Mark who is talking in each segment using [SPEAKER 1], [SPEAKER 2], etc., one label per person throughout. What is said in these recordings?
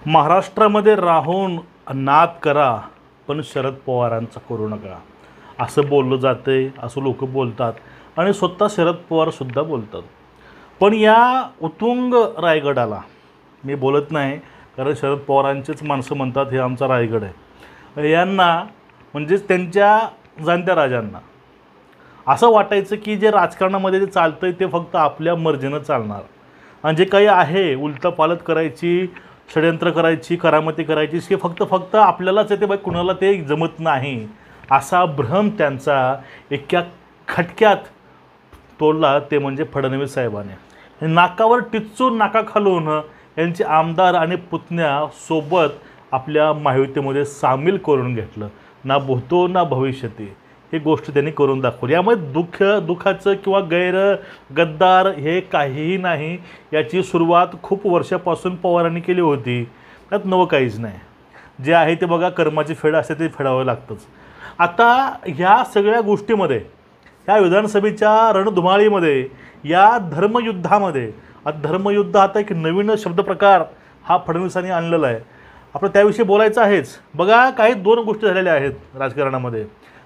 [SPEAKER 1] महाराष्ट्रामध्ये राहून नाद करा पण शरद पवारांचा करू नका असं बोललं जाते, असं लोक बोलतात आणि स्वतः शरद पवारसुद्धा बोलतात. पण या उत्तुंग रायगडाला मी बोलत नाही, कारण शरद पवारांचेच माणसं म्हणतात हे आमचा रायगड आहे. यांना म्हणजेच त्यांच्या जाणत्या राजांना असं वाटायचं की जे राजकारणामध्ये जे चालतं आहे ते फक्त आपल्या मर्जीनं चालणार आणि जे काही आहे उलटपालट करायची, षडयंत्र करायची, करामती करायची हे फक्त आपल्यालाच येते, बाई कुणाला ते जमत नाही असा भ्रम त्यांचा एका खटक्यात तोडला. ते म्हणजे फडणवीस साहेबांनी नाकावर टिच्चून नाका खालून यांचे आमदार आणि पुतण्या सोबत आपल्या महायुतीमध्ये सामील करून घेतलं. ना भूतो ना भविष्यती ही गोष्ट त्यांनी करून दाखवली. यामध्ये दुःखाचं किंवा गद्दार हे काहीही नाही. याची सुरुवात खूप वर्षापासून पवारांनी केली होती. त्यात नवं काहीच नाही. जे आहे ते बघा, कर्माची फेड असते ते फेडावं लागतंच. आता ह्या सगळ्या गोष्टीमध्ये, ह्या विधानसभेच्या रणधुमाळीमध्ये, या धर्मयुद्धामध्ये, धर्मयुद्ध आता एक नवीन शब्दप्रकार हा फडणवीसांनी आणलेला आहे. आपलं त्याविषयी बोलायचं आहेच. बघा, काही दोन गोष्टी झालेल्या आहेत राजकारणामध्ये.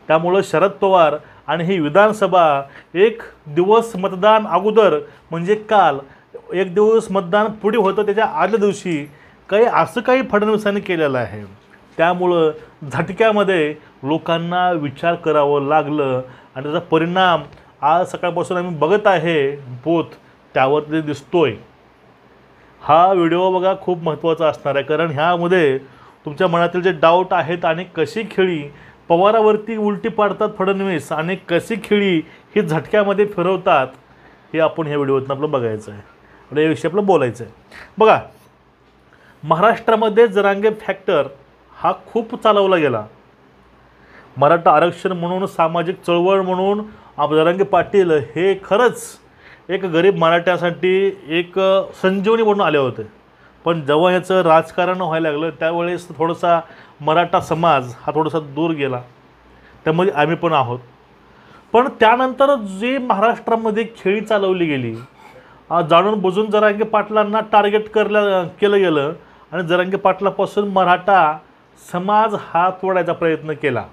[SPEAKER 1] त्यामुळं शरद पवार आणि ही विधानसभा एक दिवस मतदान अगोदर म्हणजे काल, एक दिवस मतदान पुढे होतं त्याच्या आदल्या दिवशी असं काही फडणवीसांनी केलेलं आहे. त्यामुळं झटक्यामध्ये लोकांना विचार करावं लागलं आणि त्याचा परिणाम आज सकाळपासून आम्ही बघत आहे बोथ त्यावर ते दिसतोय. हा व्हिडिओ बघा खूप महत्त्वाचा असणार आहे, कारण ह्यामध्ये तुमच्या मनातील जे डाऊट आहेत आणि कशी खेळी पवारावरती उलटी पाडतात फडणवीस आणि कशी खेळी ही झटक्यामध्ये फिरवतात हे आपण ह्या व्हिडिओतून आपलं बघायचं आहे आणि याविषयी आपलं बोलायचं आहे. बघा, महाराष्ट्रामध्ये जरांगे फॅक्टर हा खूप चालवला गेला. मराठा आरक्षण म्हणून, सामाजिक चळवळ म्हणून जरांगे पाटील हे खरंच एक गरीब मराठ्यासाठी एक संजीवनी म्हणून आले होते. पण जेव्हा याचं राजकारण व्हायला लागलं त्यावेळेस थोडासा मराठा समाज हा थोडासा दूर गेला. त्यामध्ये आम्ही पण आहोत. पण त्यानंतर जी महाराष्ट्रामध्ये खेळी चालवली गेली, जाणून बुजून जरांगे पाटलांना टार्गेट केलं गेलं आणि जरांगे पाटलापासून मराठा समाज हा तोडायचा प्रयत्न केला.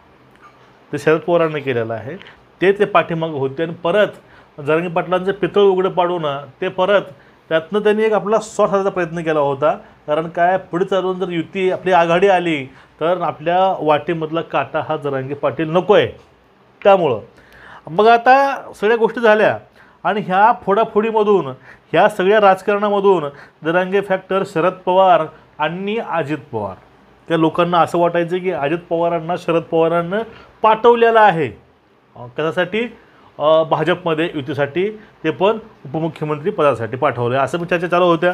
[SPEAKER 1] ते शरद पवारांनी केलेलं आहे. ते पाठीमागं होते आणि परत जरांगे पाटलांचे पितळ उघडं पाडून ते परत त्यातनं त्यांनी एक आपला स्वार्थ साधण्याचा प्रयत्न केला होता. कारण काय, पुढे चालून जर युती आपली आघाडी आली तर आपल्या वाटेमधला काटा हा जरांगे पाटील नको आहे. त्यामुळं मग आता सगळ्या गोष्टी झाल्या आणि ह्या फोडाफोडीमधून, ह्या सगळ्या राजकारणामधून जरांगे फॅक्टर शरद पवार आणि अजित पवार, त्या लोकांना असं वाटायचं की अजित पवारांना शरद पवारांना पाठवलेलं आहे. कशासाठी? भाजपमध्ये युतीसाठी, ते पण उपमुख्यमंत्री पदासाठी पाठवले असं चर्चा चालू होत्या.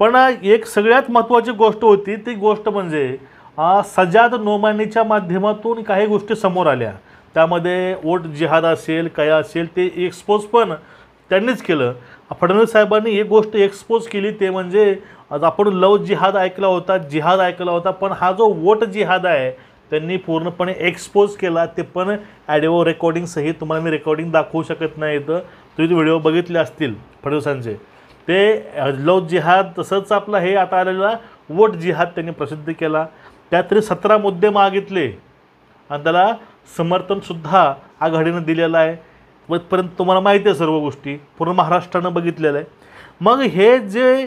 [SPEAKER 1] पण एक सगळ्यात महत्त्वाची गोष्ट होती, ती गोष्ट म्हणजे सजाद नोमानीच्या माध्यमातून काही गोष्टी समोर आल्या. त्यामध्ये वोट जिहाद असेल, काय असेल, ते एक्सपोज पण त्यांनीच केलं. फडणवीस साहेबांनी एक गोष्ट एक्सपोज केली, ते म्हणजे आपण लव जिहाद ऐकला होता, जिहाद ऐकला होता, पण हा जो वोट जिहाद आहे त्यांनी पूर्णपणे एक्सपोज केला. ते पण ॲडिओ रेकॉर्डिंगसहित. तुम्हाला मी रेकॉर्डिंग दाखवू शकत नाही, तर तुम्ही व्हिडिओ बघितले असतील फडणवीसांचे. ते लव जिहाद तसंच आपलं हे आता आलेला वोट जिहाद त्यांनी प्रसिद्ध केला. त्यात तरी 17 मुद्दे मागितले आणि त्याला समर्थनसुद्धा आघाडीनं दिलेलं आहे. परंतु तुम्हाला माहिती आहे सर्व गोष्टी, पूर्ण महाराष्ट्रानं बघितलेलं आहे. मग हे जे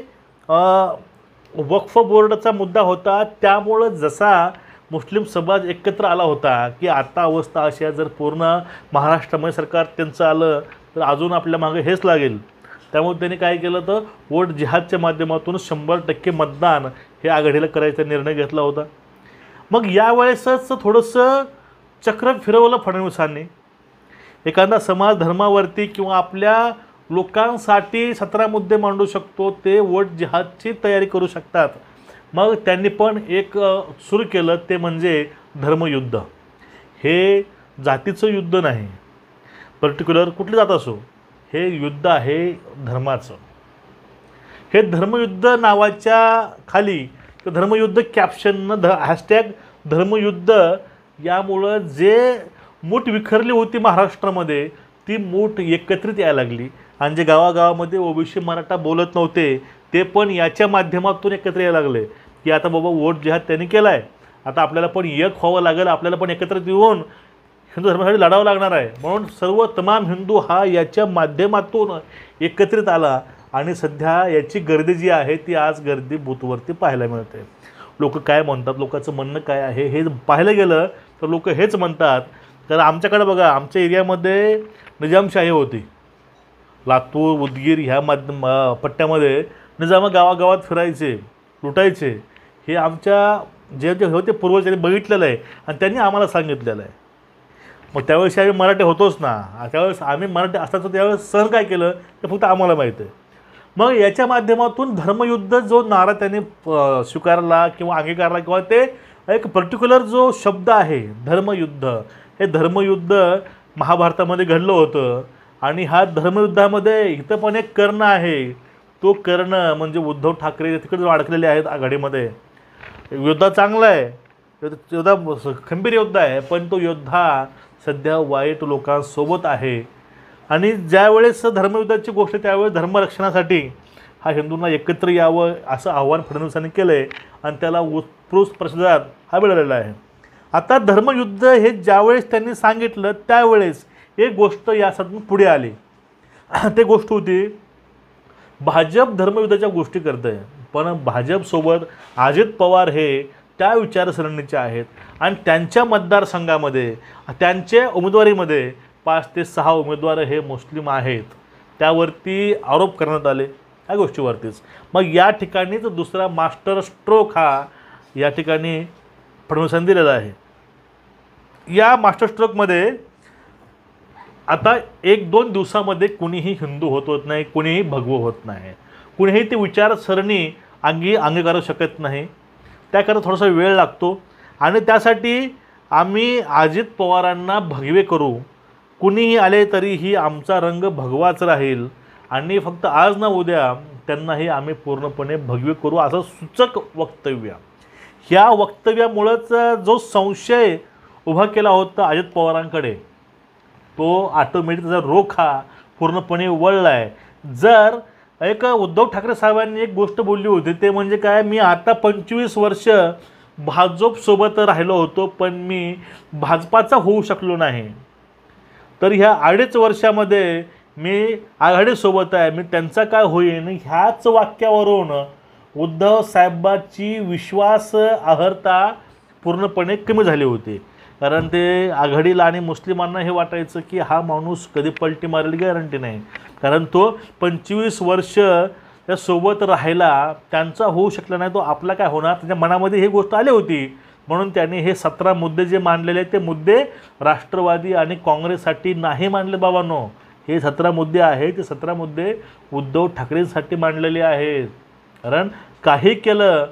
[SPEAKER 1] वक्फ बोर्डाचा मुद्दा होता, त्यामुळं जसा मुस्लिम समाज एकत्र आला होता की आता अवस्था अशी आहे, जर पूर्ण महाराष्ट्रामध्ये सरकार त्यांचं आलं तर अजून आपल्या मागे हेच लागेल. त्यामुळे त्यांनी काय केलं, तर वोट जिहादच्या माध्यमातून 100% मतदान हे आघाडीला करायचा निर्णय घेतला होता. मग यावेळेसच थोडंसं चक्र फिरवलं फडणवीसांनी. एखादा समाज धर्मावरती किंवा आपल्या लोकांसाठी 17 मुद्दे मांडू शकतो, ते वोट जिहादची तयारी करू शकतात. मग त्यांनी पण एक सुरू केलं, ते म्हणजे धर्मयुद्ध. हे जातीचं युद्ध नाही, पर्टिक्युलर कुठली जात असो, हे युद्ध आहे धर्माचं. हे धर्मयुद्ध नावाच्या खाली, धर्मयुद्ध कॅप्शननं हॅशटॅग धर्मयुद्ध, यामुळं जे मूठ विखरली होती महाराष्ट्रामध्ये ती मूठ एकत्रित यायला लागली आणि जे गावागावामध्ये ओबीसी मराठा बोलत नव्हते ते पण याच्या माध्यमातून एकत्र यायला लागले की आता बाबा वोट जिहाद त्यांनी केला आहे, आता आपल्याला पण एक व्हावं लागेल, आपल्याला पण एकत्रित येऊन हिंदू धर्मासाठी लढावं लागणार आहे. म्हणून सर्व तमाम हिंदू हा याच्या माध्यमातून एकत्रित आला आणि सध्या याची गर्दी जी आहे ती आज गर्दी बूथवरती पाहायला मिळते. लोक काय म्हणतात, लोकांचं म्हणणं काय आहे हे पाहायला गेलं तर लोक हेच म्हणतात, कारण आमच्याकडे बघा आमच्या एरियामध्ये निजामशाही होती. लातूर उदगीर ह्या पट्ट्यामध्ये निजाम गावागावात फिरायचे, लुटायचे. हे आमच्या जे जे होते पूर्वजांनी बघितलेलं आहे आणि त्यांनी आम्हाला सांगितलेलं आहे. मग त्यावेळेस आम्ही मराठी होतोच ना, त्यावेळेस आम्ही मराठी असताना त्यावेळेस सहन काय केलं ते फक्त आम्हाला माहीत आहे. मग याच्या माध्यमातून धर्मयुद्ध जो नारा त्यांनी स्वीकारला किंवा अंगीकारला किंवा ते एक पर्टिक्युलर जो शब्द आहे धर्मयुद्ध, हे धर्मयुद्ध महाभारतामध्ये घडलं होतं. आणि हा धर्मयुद्धामध्ये इथं पण एक कर्ण आहे, तो कर्ण म्हणजे उद्धव ठाकरे तिकडे अडकलेले आहेत आघाडीमध्ये. योद्धा चांगला आहे, योद्धा खंबीर योद्धा आहे, पण तो योद्धा सध्या वाईट लोकांसोबत आहे. आणि ज्यावेळेस धर्मयुद्धाची गोष्ट त्यावेळेस धर्मरक्षणासाठी हा हिंदूंना एकत्र यावं असं आव्हान फडणवीसांनी केलं आहे आणि त्याला उत्स्फूर्त प्रतिसाद हा मिळालेला आहे. आता धर्मयुद्ध हे ज्यावेळेस त्यांनी सांगितलं त्यावेळेस एक गोष्ट यासाठी पुढे आली. ते गोष्ट होती भाजप धर्मयुद्धाच्या गोष्टी करते आहे, पण भाजपसोबत अजित पवार हे त्या विचारसरणीचे आहेत आणि त्यांच्या मतदारसंघामध्ये त्यांच्या उमेदवारीमध्ये 5 ते 6 उमेदवार हे मुस्लिम आहेत. त्यावरती आरोप करण्यात आले या गोष्टीवरतीच. मग या ठिकाणीच दुसरा मास्टर स्ट्रोक हा या ठिकाणी फडणवीसांनी दिलेला आहे. या मास्टर स्ट्रोकमध्ये आता 1-2 दिवसामध्ये कुणीही हिंदू होत नाही, कुणीही भगवं होत नाही, कुणीही ती विचारसरणी अंगीकारू शकत नाही. त्याकरता थोडासा वेळ लागतो आणि त्यासाठी आम्ही अजित पवारांना भगवे करू, कुणीही आले तरीही आमचा रंग भगवाच राहील आणि फक्त आज ना उद्या त्यांनाही आम्ही पूर्णपणे भगवे करू असं सूचक वक्तव्य. ह्या वक्तव्यामुळंच जो संशय उभा केला होता अजित पवारांकडे तो ऑटोमॅटिक त्याचा रोख हा पूर्णपणे वळला आहे. जर एक उद्धव ठाकरे साहेबांनी एक गोष्ट बोलली होती ते म्हणजे काय, मी आता 25 वर्ष भाजपसोबत राहिलो होतो पण मी भाजपाचा होऊ शकलो नाही, तर ह्या 2.5 वर्षामध्ये मी आघाडीसोबत आहे, मी त्यांचा काय होईन. ह्याच वाक्यावरून उद्धव साहेबांची विश्वासार्हता पूर्णपणे कमी झाली होती. कारण ते आघाडीला आणि मुस्लिमांना हे वाटायचं की हा माणूस कधी पलटी मारेल गॅरंटी नाही, कारण तो 25 वर्ष त्यासोबत राहिला, त्यांचा होऊ शकला नाही, तो आपला काय होणार, त्याच्या मनामध्ये ही गोष्ट आली होती. म्हणून त्यांनी हे 17 मुद्दे जे मांडलेले ते मुद्दे राष्ट्रवादी आणि काँग्रेससाठी नाही मांडले बाबांनो. हे 17 मुद्दे आहेत, ते 17 मुद्दे उद्धव ठाकरेंसाठी मांडलेले आहेत. कारण काही केलं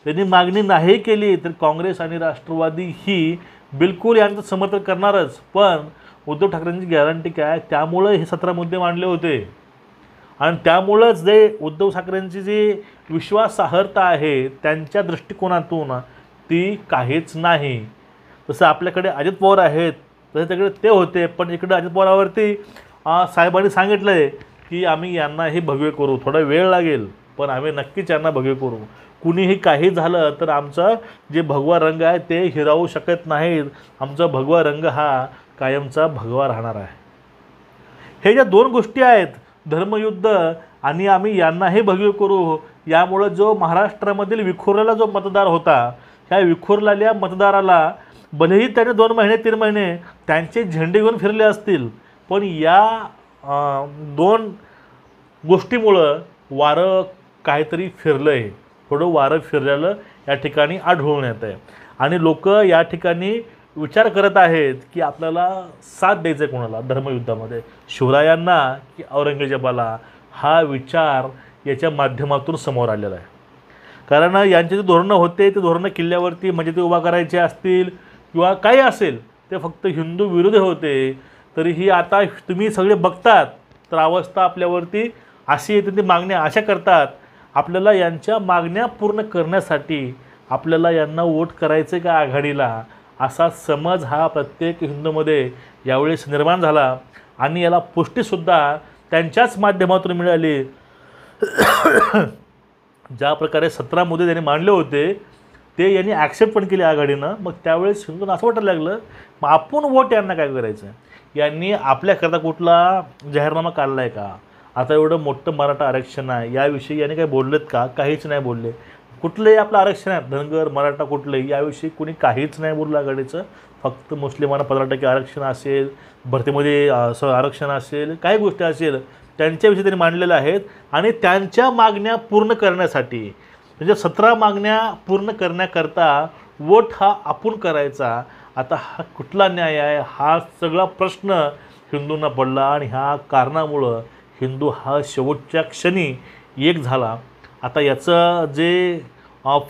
[SPEAKER 1] त्यांनी मागणी नाही केली तर काँग्रेस आणि राष्ट्रवादी ही बिलकुल यांचं समर्थन करणारच, पण उद्धव ठाकरेंची गॅरंटी काय, त्यामुळं हे 17 मुद्दे मांडले होते. आणि त्यामुळंच जे उद्धव ठाकरेंची जी विश्वासार्हता आहे त्यांच्या दृष्टिकोनातून ती काहीच नाही. तसं आपल्याकडे अजित पवार आहेत तसे तिकडे ते होते, पण इकडे अजित पवारावरती साहेबांनी सांगितलं आहे की आम्ही यांनाही भगवे करू, थोडा वेळ लागेल पण आम्ही नक्कीच यांना भगवे करू. कुणीही काही झालं तर आमचा जे भगवा रंग आहे ते हिरावू शकत नाहीत, आमचा भगवा रंग हा कायमचा भगवा राहणार आहे. हे ज्या 2 गोष्टी आहेत धर्मयुद्ध आणि आम्ही यांनाही भगवे करू, यामुळं जो महाराष्ट्रामधील विखुरलेला जो मतदार होता ह्या विखुरलेल्या मतदाराला भलेही त्याने 2 महिने 3 महिने त्यांचे झेंडे घेऊन फिरले असतील, पण या 2 गोष्टीमुळं वारं काहीतरी फिरलं आहे, थोडं वारं फिरलेलं या ठिकाणी आढळून येतं आहे. आणि लोक या ठिकाणी विचार करत आहेत की आपल्याला साथ द्यायचं आहे कोणाला धर्मयुद्धामध्ये, शिवरायांना की औरंगजेबाला. हा विचार याच्या माध्यमातून समोर आलेला आहे. कारण यांचे जे धोरणं होते ते धोरणं किल्ल्यावरती म्हणजे ते उभा करायचे असतील किंवा काही असेल ते फक्त हिंदू विरोधी होते. तरीही आता तुम्ही सगळे बघतात तर अवस्था आपल्यावरती अशी येते, ती मागण्या अशा करतात. आपल्याला यांच्या मागण्या पूर्ण करण्यासाठी आपल्याला यांना वोट करायचे का आघाडीला, असा समज हा प्रत्येक हिंदूमध्ये यावेळेस निर्माण झाला आणि याला पुष्टीसुद्धा त्यांच्याच माध्यमातून मिळाली. ज्या प्रकारे 17 मुद्दे त्यांनी मांडले होते ते यांनी ॲक्सेप्ट पण केले आघाडीनं. मग त्यावेळेस हिंदूंना असं वाटायला लागलं मग आपण वोट यांना काय करायचं. यांनी आपल्याकरता कुठला जाहीरनामा काढला आहे का. आता एवढं मोठं मराठा आरक्षण आहे याविषयी यांनी काही बोललेत का. काहीच नाही बोलले. कुठलंही आपलं आरक्षण आहे धनगर मराठा कुठलंही याविषयी कोणी काहीच नाही बोललं आघाडीचं. फक्त मुस्लिमांना 15% आरक्षण असेल, भरतीमध्ये आरक्षण असेल, काही गोष्टी असेल त्यांच्याविषयी त्यांनी मांडलेल्या आहेत. आणि त्यांच्या मागण्या पूर्ण करण्यासाठी म्हणजे 17 मागण्या पूर्ण करण्याकरता वोट हा आपण करायचा. आता हा कुठला न्याय आहे हा सगळा प्रश्न हिंदूंना पडला. आणि ह्या कारणामुळं हिंदू हा शेवटच्या क्षणी एक झाला. आता याचं जे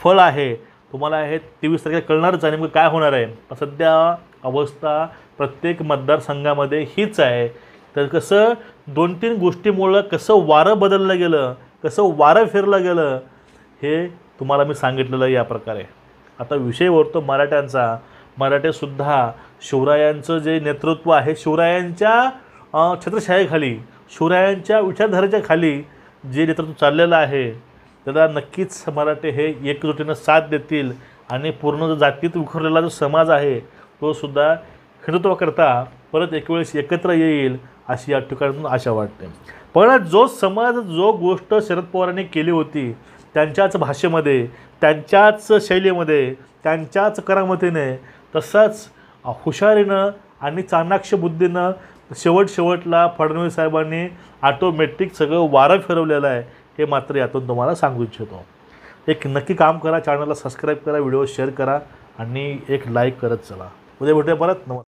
[SPEAKER 1] फळ आहे तुम्हाला हे 23 तारखेला कळणारच आहे नेमकं काय होणार आहे. सध्या अवस्था प्रत्येक मतदारसंघामध्ये हीच आहे. तर कसं 2-3 गोष्टीमुळं कसं वारं बदललं गेलं, कसं वारं फिरलं गेलं हे तुम्हाला मी सांगितलेलं आहे या प्रकारे. आता विषय वरतो मराठ्यांचा. मराठेसुद्धा शिवरायांचं जे नेतृत्व आहे शिवरायांच्या छत्रछायेखाली शिवरायांच्या विचारधारेच्या खाली जे नेतृत्व चाललेलं आहे त्याला नक्कीच मराठे हे एकजुटीनं साथ देतील. आणि पूर्ण जो जातीत विखुरलेला जो समाज आहे तो सुद्धा हिंदुत्वाकरता परत एक वेळेस एकत्र येईल अशी या ठिकाणातून आशा वाटते. पण जो समाज जो गोष्ट शरद पवारांनी केली होती त्यांच्याच भाषेमध्ये, त्यांच्याच शैलीमध्ये, त्यांच्याच करामतीने, तसाच हुशारीनं आणि चाणाक्ष बुद्धीनं शेवटला फडणवीस साहेबांनी ऑटोमॅटिक सगळं वारं फिरवलेलं आहे हे मात्र यातून तुम्हाला सांगू इच्छितो. एक नक्की काम करा, चॅनलला सबस्क्राईब करा, व्हिडिओ शेअर करा आणि एक लाईक करत चला. उद्या भेटूया परत. नमस्कार.